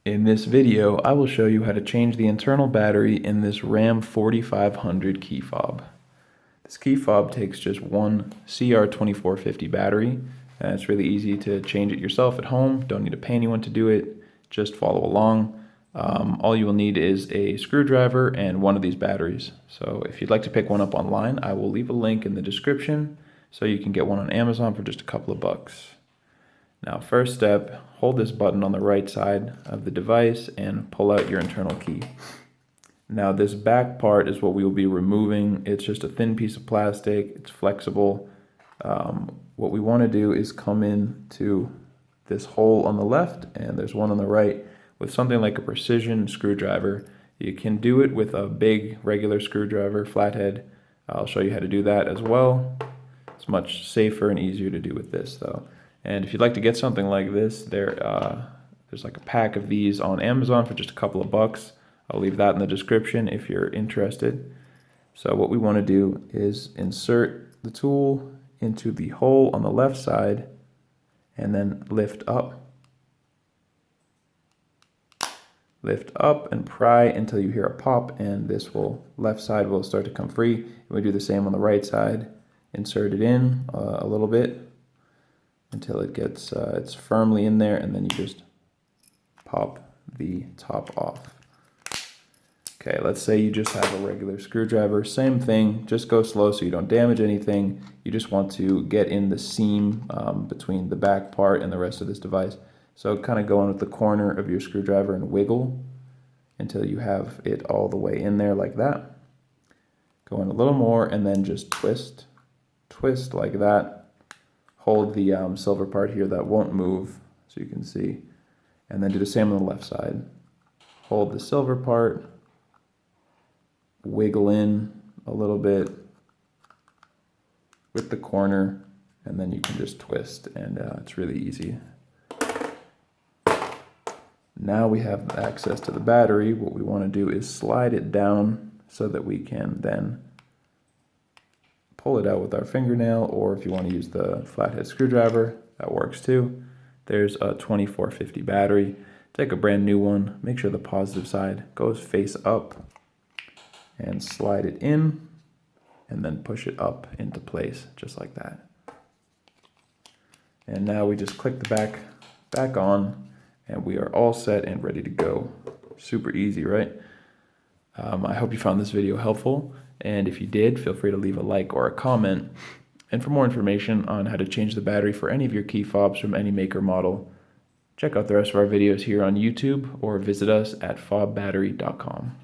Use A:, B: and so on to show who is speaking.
A: In this video, I will show you how to change the internal battery in this Ram 4500 key fob. This key fob takes just one CR2450 battery, and it's really easy to change it yourself at home. Don't need to pay anyone to do it, just follow along. All you will need is a screwdriver and one of these batteries. So if you'd like to pick one up online, I will leave a link in the description so you can get one on Amazon for just a couple of bucks. Now, first step, hold this button on the right side of the device and pull out your internal key. Now, this back part is what we will be removing. It's just a thin piece of plastic. It's flexible. What we want to do is come into this hole on the left, and there's one on the right, with something like a precision screwdriver. You can do it with a big regular screwdriver, flathead. I'll show you how to do that as well. It's much safer and easier to do with this, though. And if you'd like to get something like this, there's like a pack of these on Amazon for just a couple of bucks. I'll leave that in the description if you're interested. So what we want to do is insert the tool into the hole on the left side and then lift up. Lift up and pry until you hear a pop, and this left side will start to come free. And we do the same on the right side. Insert it in a little bit until it gets it's firmly in there, and then you just pop the top off. Okay, let's say you just have a regular screwdriver. Same thing, just go slow so you don't damage anything. You just want to get in the seam between the back part and the rest of this device. So kind of go in with the corner of your screwdriver and wiggle until you have it all the way in there like that. Go in a little more and then just twist. Twist like that. Hold the silver part here that won't move, so you can see. And then do the same on the left side. Hold the silver part, wiggle in a little bit with the corner, and then you can just twist, and it's really easy. Now we have access to the battery. What we want to do is slide it down so that we can then pull it out with our fingernail, or if you want to use the flathead screwdriver, that works too. There's a 2450 battery. Take a brand new one, make sure the positive side goes face up, and slide it in, and then push it up into place, just like that. And now we just click the back on, and we are all set and ready to go. Super easy, right? I hope you found this video helpful, and if you did, feel free to leave a like or a comment. And for more information on how to change the battery for any of your key fobs from any maker model, check out the rest of our videos here on YouTube or visit us at fobbattery.com.